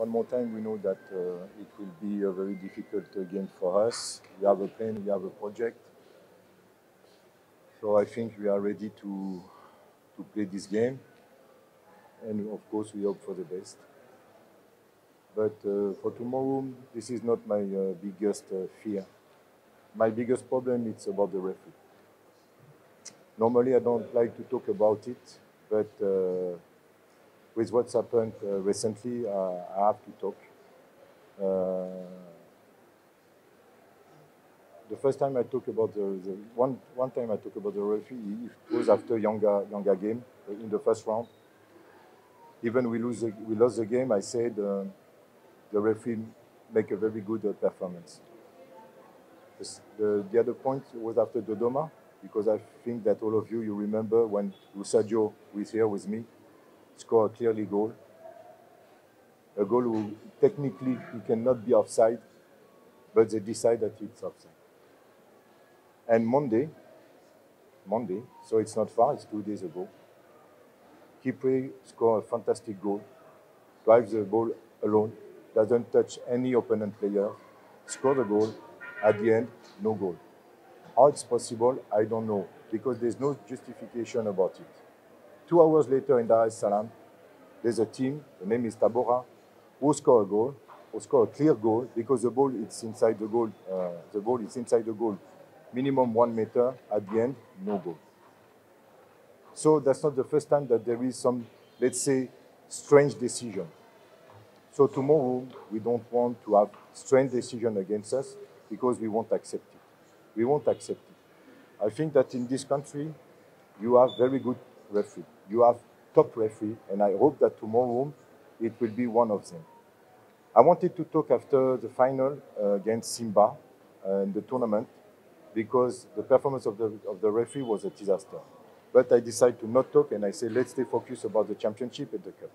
one more time, we know that it will be a very difficult game for us. We have a plan, we have a project. So I think we are ready to play this game. And of course, we hope for the best. But for tomorrow, this is not my biggest fear. My biggest problem is about the referee. Normally, I don't like to talk about it, but with what's happened recently, I have to talk. The first time I talk about one time I talk about the referee, it was after younger game in the first round. Even we lost the game. I said the referee make a very good performance. The other point was after Dodoma, because I think that all of you remember when Sergio, who is here with me, scored a clearly goal. A goal who technically he cannot be offside, but they decide that it's offside. And Monday, so it's not far, it's 2 days ago, Kipre scored a fantastic goal, drives the ball alone, doesn't touch any opponent player, scored a goal, at the end, no goal. How it's possible, I don't know, because there's no justification about it. 2 hours later in Dar es Salaam, there's a team, the name is Tabora, who score a goal, who score a clear goal, because the ball is inside the goal. The ball is inside the goal, minimum 1 meter. At the end, no goal. So that's not the first time that there is some, let's say, strange decision. So tomorrow, we don't want to have strange decision against us because we won't accept it. We won't accept it. I think that in this country, you have very good referee. You have top referee, and I hope that tomorrow it will be one of them. I wanted to talk after the final against Simba in the tournament because the performance of the referee was a disaster. But I decided to not talk, and I said, let's stay focused about the championship and the cup.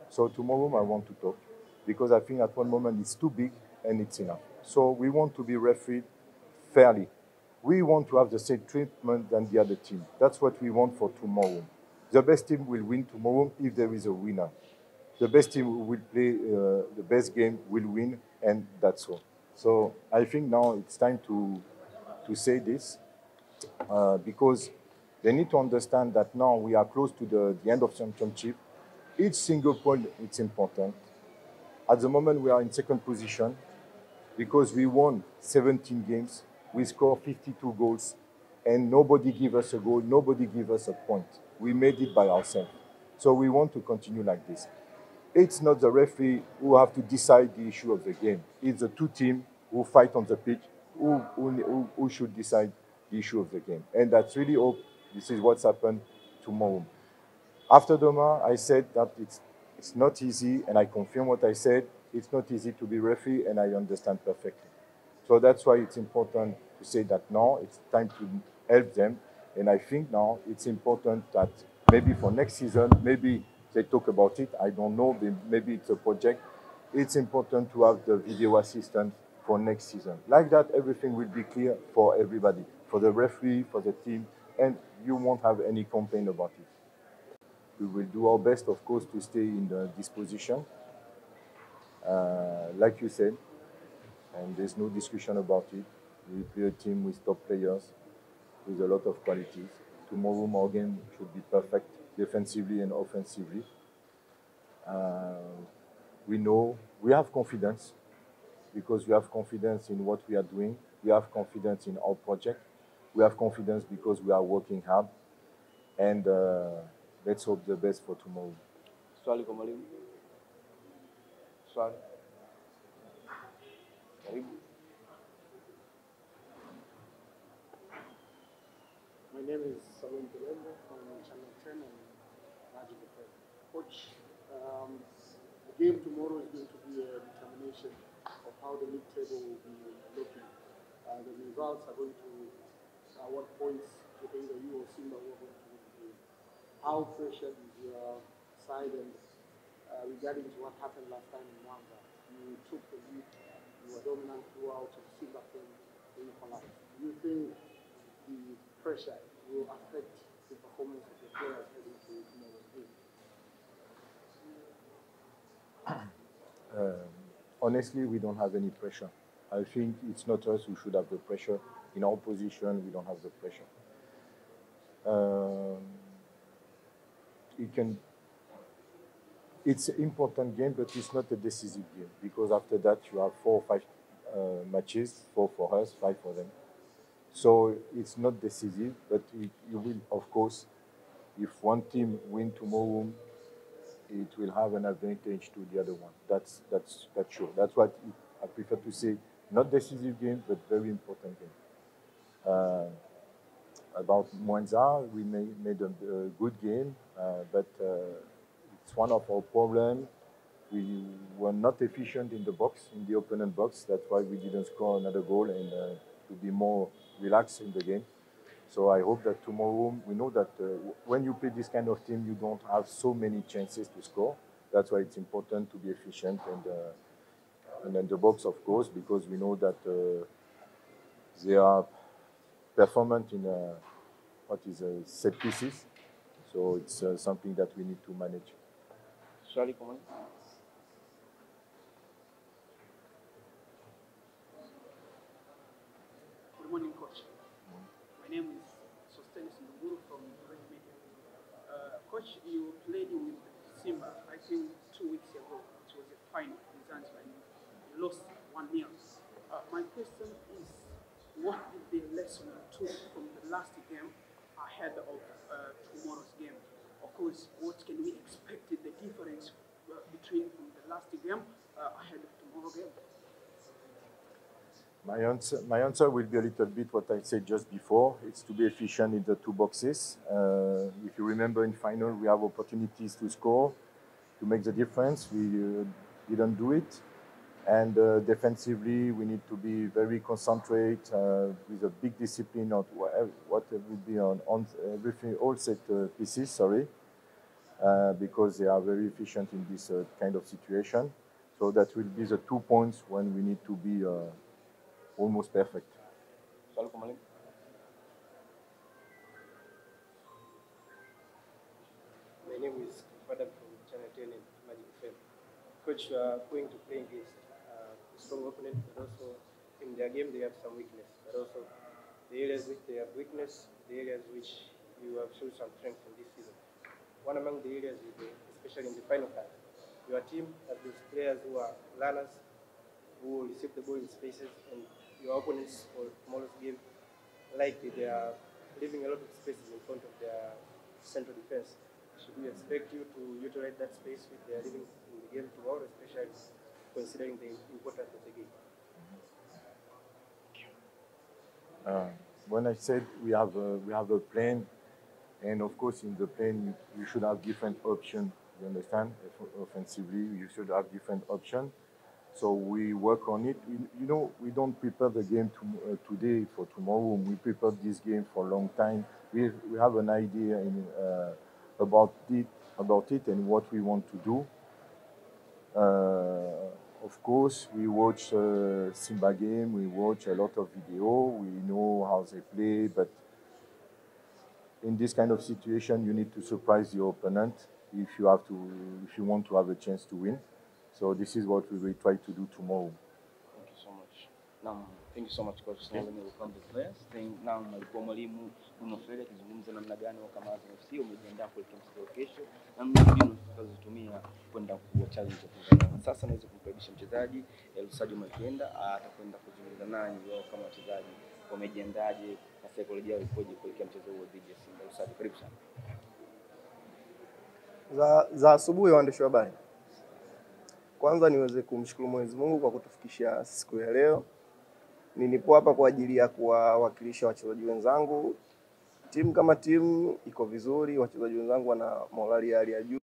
So tomorrow I want to talk because I think at one moment it's too big and it's enough. So we want to be refereed fairly. We want to have the same treatment than the other team. That's what we want for tomorrow. The best team will win tomorrow if there is a winner. The best team who will play the best game will win, and that's all. So I think now it's time to say this because they need to understand that now we are close to the end of championship. Each single point is important. At the moment, we are in second position because we won 17 games. We scored 52 goals, and nobody gave us a goal. Nobody gave us a point. We made it by ourselves. So we want to continue like this. It's not the referee who have to decide the issue of the game. It's the two teams who fight on the pitch who should decide the issue of the game. And that's really hope this is what's happened tomorrow. After Doma, I said that it's not easy, and I confirm what I said. It's not easy to be referee, and I understand perfectly. So that's why it's important to say that now it's time to help them. And I think now it's important that maybe for next season, maybe they talk about it. I don't know. Maybe it's a project. It's important to have the video assistant for next season. Like that, everything will be clear for everybody, for the referee, for the team, and you won't have any complaint about it. We will do our best, of course, to stay in this position. Like you said, and there's no discussion about it. We play a team with top players, with a lot of qualities. Tomorrow, Morgan should be perfect defensively and offensively. We know we have confidence because we have confidence in what we are doing. We have confidence in our project. We have confidence because we are working hard. And let's hope the best for tomorrow. Swali kwa mwalimu. Swali. Karibu. My name is Salom Belembe from Channel 10 and Magic FM. Coach, the game tomorrow is going to be a determination of how the league table will be looking. The results are going to what points to either you or Simba who are going to win the game. How pressured is your side, and regarding to what happened last time in Mwanga, you took the lead, you were dominant throughout, and Simba came in collapse. Do you think the pressure will affect the performance of the players heading to tomorrow's game? Honestly, we don't have any pressure. I think it's not us who should have the pressure. In our position, we don't have the pressure. It's an important game, but it's not a decisive game because after that you have 4 or 5 matches, 4 for us, 5 for them. So it's not decisive, but you will, of course, if one team win tomorrow, it will have an advantage to the other one. That's sure. That's what I prefer to say. Not decisive game, but very important game. About Mwanza, we made a good game, but it's one of our problems. We were not efficient in the box, in the opponent box. That's why we didn't score another goal and to be more relaxed in the game. So I hope that tomorrow, we know that when you play this kind of team, you don't have so many chances to score. That's why it's important to be efficient and then the box, of course, because we know that they are performant in set pieces. So it's something that we need to manage. Swali kwa mwalimu. Good morning, Coach. My name is from Media. Coach, you played with Simba, I think 2 weeks ago. It was a final in Zanzibar. You lost 1-0. My question is, what is the lesson you took from the last game ahead of tomorrow's game? Of course, what can we expect the difference between from the last game ahead of tomorrow's game? My answer will be a little bit what I said just before. It's to be efficient in the 2 boxes. If you remember in final, we have opportunities to score, to make the difference. We didn't do it. And defensively, we need to be very concentrated with a big discipline on what will be on everything, all set pieces, because they are very efficient in this kind of situation. So that will be the 2 points when we need to be almost perfect. Swali kwa mwalimu. My name is Father from Channel 10 and Magic FM. Coach, you are going to play against a strong opponent, but also in their game they have some weakness. But also the areas which they have weakness, the areas which you have shown some strength in this season. One among the areas is especially in the final third. Your team has those players who are learners, who receive the ball in spaces, and your opponents for tomorrow's game, likely they are leaving a lot of spaces in front of their central defense. Should we expect you to utilize that space which they are leaving in the game tomorrow, especially considering the importance of the game? When I said we have a plan, and of course in the plan you should have different options. You understand? Offensively, you should have different options. So we work on it. We don't prepare the game today for tomorrow. We prepared this game for a long time. We have an idea about it and what we want to do. Of course, we watch Simba game. We watch a lot of video. We know how they play, but in this kind of situation, you need to surprise your opponent if you want to have a chance to win. So this is what we will try to do tomorrow. Thank you so much. Now, thank you so much, Coach. Now we welcome the players. Now alikuwa mwalimu Unofele akizungumza namna gani kama Azam FC umejiandaa kuelekea mchezo kesho na mbinu tutakazotumia kwenda kuwa challenge Tanzania. Sasa naweza kumkaribisha mchezaji Mahesabu Makali atakwenda kuzungumza nanyi wao kama wachezaji wamejiandaje na saikolojia ikoje kuelekea mchezo huo dhidi ya Simba. Mahesabu, karibu sana. Za asubuhi waandishi wa habari. Kwanza niweze kumshukuru Mwenyezi Mungu kwa kutufikisha siku ya leo. Nilipo hapa kwa ajili ya kuwawakilisha wachezaji wenzangu. Timu kama timu iko vizuri, wachezaji wenzangu wana morali ya hali ya juu.